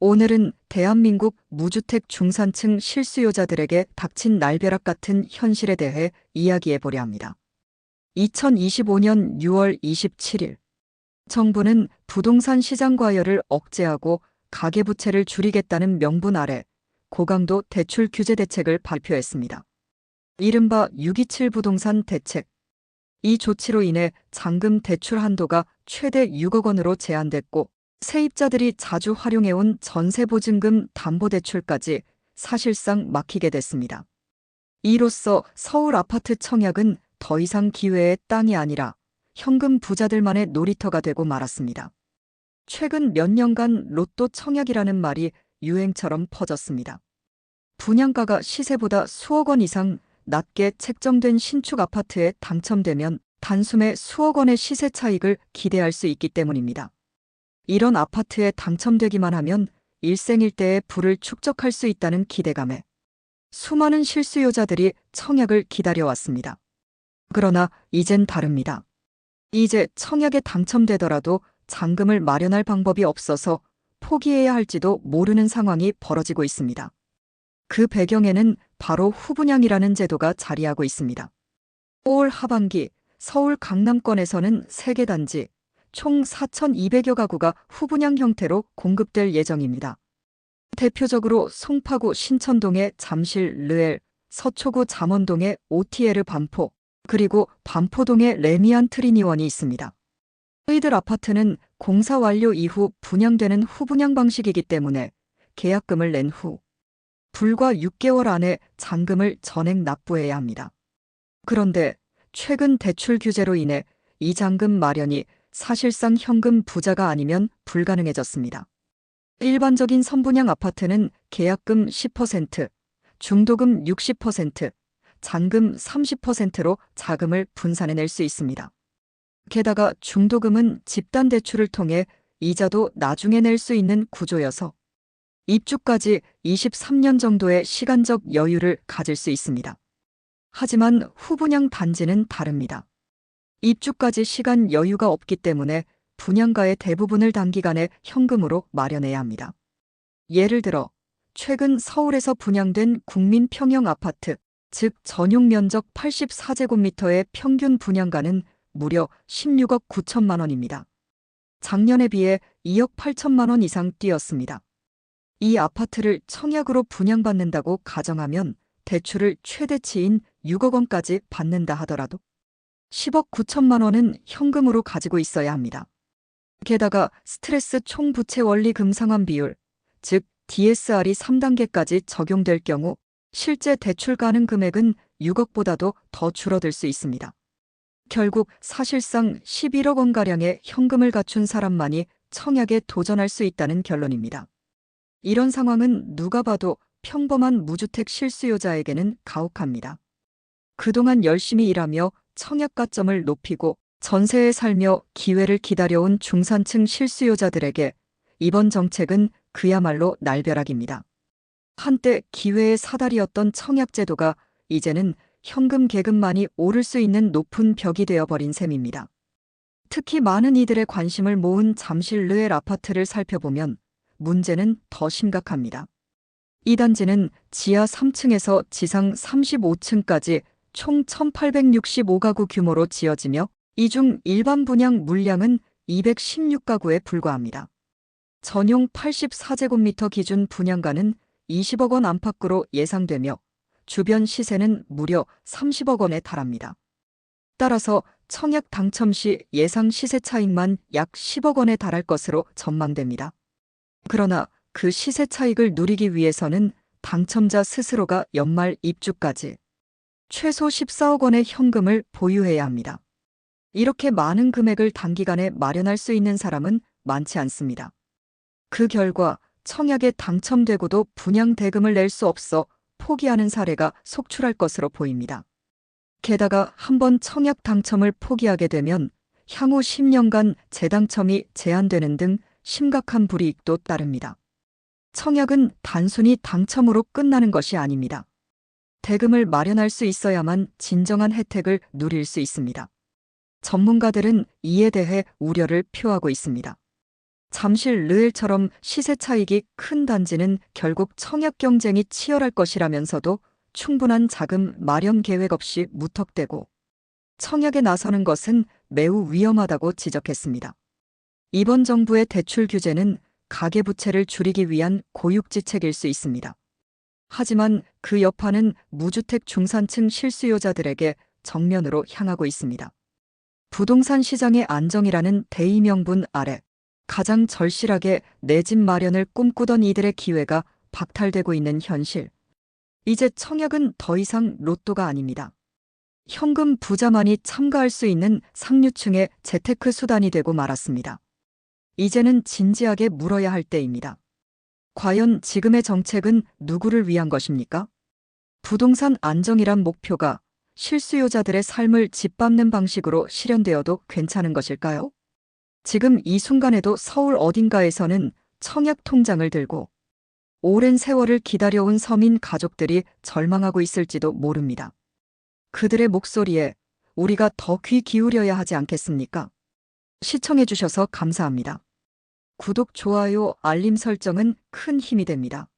오늘은 대한민국 무주택 중산층 실수요자들에게 닥친 날벼락 같은 현실에 대해 이야기해 보려 합니다. 2025년 6월 27일, 정부는 부동산 시장 과열을 억제하고 가계부채를 줄이겠다는 명분 아래 고강도 대출 규제 대책을 발표했습니다. 이른바 627 부동산 대책. 이 조치로 인해 잔금 대출 한도가 최대 6억 원으로 제한됐고, 세입자들이 자주 활용해온 전세보증금 담보대출까지 사실상 막히게 됐습니다. 이로써 서울 아파트 청약은 더 이상 기회의 땅이 아니라 현금 부자들만의 놀이터가 되고 말았습니다. 최근 몇 년간 로또 청약이라는 말이 유행처럼 퍼졌습니다. 분양가가 시세보다 수억 원 이상 낮게 책정된 신축 아파트에 당첨되면 단숨에 수억 원의 시세 차익을 기대할 수 있기 때문입니다. 이런 아파트에 당첨되기만 하면 일생일대의 부를 축적할 수 있다는 기대감에 수많은 실수요자들이 청약을 기다려왔습니다. 그러나 이젠 다릅니다. 이제 청약에 당첨되더라도 잔금을 마련할 방법이 없어서 포기해야 할지도 모르는 상황이 벌어지고 있습니다. 그 배경에는 바로 후분양이라는 제도가 자리하고 있습니다. 올 하반기 서울 강남권에서는 3개 단지 총 4,200여 가구가 후분양 형태로 공급될 예정입니다. 대표적으로 송파구 신천동의 잠실 르엘, 서초구 잠원동의 OTL 반포, 그리고 반포동의 레미안 트리니원이 있습니다. 이들 아파트는 공사 완료 이후 분양되는 후분양 방식이기 때문에 계약금을 낸 후 불과 6개월 안에 잔금을 전액 납부해야 합니다. 그런데 최근 대출 규제로 인해 이 잔금 마련이 사실상 현금 부자가 아니면 불가능해졌습니다. 일반적인 선분양 아파트는 계약금 10%, 중도금 60%, 잔금 30%로 자금을 분산해낼 수 있습니다. 게다가 중도금은 집단 대출을 통해 이자도 나중에 낼 수 있는 구조여서 입주까지 23년 정도의 시간적 여유를 가질 수 있습니다. 하지만 후분양 단지는 다릅니다. 입주까지 시간 여유가 없기 때문에 분양가의 대부분을 단기간에 현금으로 마련해야 합니다. 예를 들어 최근 서울에서 분양된 국민평형 아파트, 즉 전용 면적 84제곱미터의 평균 분양가는 무려 16억 9천만 원입니다. 작년에 비해 2억 8천만 원 이상 뛰었습니다. 이 아파트를 청약으로 분양받는다고 가정하면 대출을 최대치인 6억 원까지 받는다 하더라도 10억 9천만 원은 현금으로 가지고 있어야 합니다. 게다가 스트레스 총부채 원리 금상환 비율, 즉 DSR이 3단계까지 적용될 경우 실제 대출 가능 금액은 6억보다도 더 줄어들 수 있습니다. 결국 사실상 11억 원가량의 현금을 갖춘 사람만이 청약에 도전할 수 있다는 결론입니다. 이런 상황은 누가 봐도 평범한 무주택 실수요자에게는 가혹합니다. 그동안 열심히 일하며 청약 가점을 높이고 전세에 살며 기회를 기다려온 중산층 실수요자들에게 이번 정책은 그야말로 날벼락입니다. 한때 기회의 사다리였던 청약제도가 이제는 현금 계급만이 오를 수 있는 높은 벽이 되어버린 셈입니다. 특히 많은 이들의 관심을 모은 잠실 르엘 아파트를 살펴보면 문제는 더 심각합니다. 이 단지는 지하 3층에서 지상 35층까지 총 1,865가구 규모로 지어지며 이 중 일반 분양 물량은 216가구에 불과합니다. 전용 84제곱미터 기준 분양가는 20억 원 안팎으로 예상되며 주변 시세는 무려 30억 원에 달합니다. 따라서 청약 당첨 시 예상 시세 차익만 약 10억 원에 달할 것으로 전망됩니다. 그러나 그 시세 차익을 누리기 위해서는 당첨자 스스로가 연말 입주까지 최소 14억 원의 현금을 보유해야 합니다. 이렇게 많은 금액을 단기간에 마련할 수 있는 사람은 많지 않습니다. 그 결과 청약에 당첨되고도 분양 대금을 낼 수 없어 포기하는 사례가 속출할 것으로 보입니다. 게다가 한번 청약 당첨을 포기하게 되면 향후 10년간 재당첨이 제한되는 등 심각한 불이익도 따릅니다. 청약은 단순히 당첨으로 끝나는 것이 아닙니다. 대금을 마련할 수 있어야만 진정한 혜택을 누릴 수 있습니다. 전문가들은 이에 대해 우려를 표하고 있습니다. 잠실 르엘처럼 시세 차익이 큰 단지는 결국 청약 경쟁이 치열할 것이라면서도 충분한 자금 마련 계획 없이 무턱대고 청약에 나서는 것은 매우 위험하다고 지적했습니다. 이번 정부의 대출 규제는 가계부채를 줄이기 위한 고육지책일 수 있습니다. 하지만 그 여파는 무주택 중산층 실수요자들에게 정면으로 향하고 있습니다. 부동산 시장의 안정이라는 대의 명분 아래 가장 절실하게 내 집 마련을 꿈꾸던 이들의 기회가 박탈되고 있는 현실. 이제 청약은 더 이상 로또가 아닙니다. 현금 부자만이 참가할 수 있는 상류층의 재테크 수단이 되고 말았습니다. 이제는 진지하게 물어야 할 때입니다. 과연 지금의 정책은 누구를 위한 것입니까? 부동산 안정이란 목표가 실수요자들의 삶을 짓밟는 방식으로 실현되어도 괜찮은 것일까요? 지금 이 순간에도 서울 어딘가에서는 청약 통장을 들고 오랜 세월을 기다려온 서민 가족들이 절망하고 있을지도 모릅니다. 그들의 목소리에 우리가 더 귀 기울여야 하지 않겠습니까? 시청해주셔서 감사합니다. 구독, 좋아요, 알림 설정은 큰 힘이 됩니다.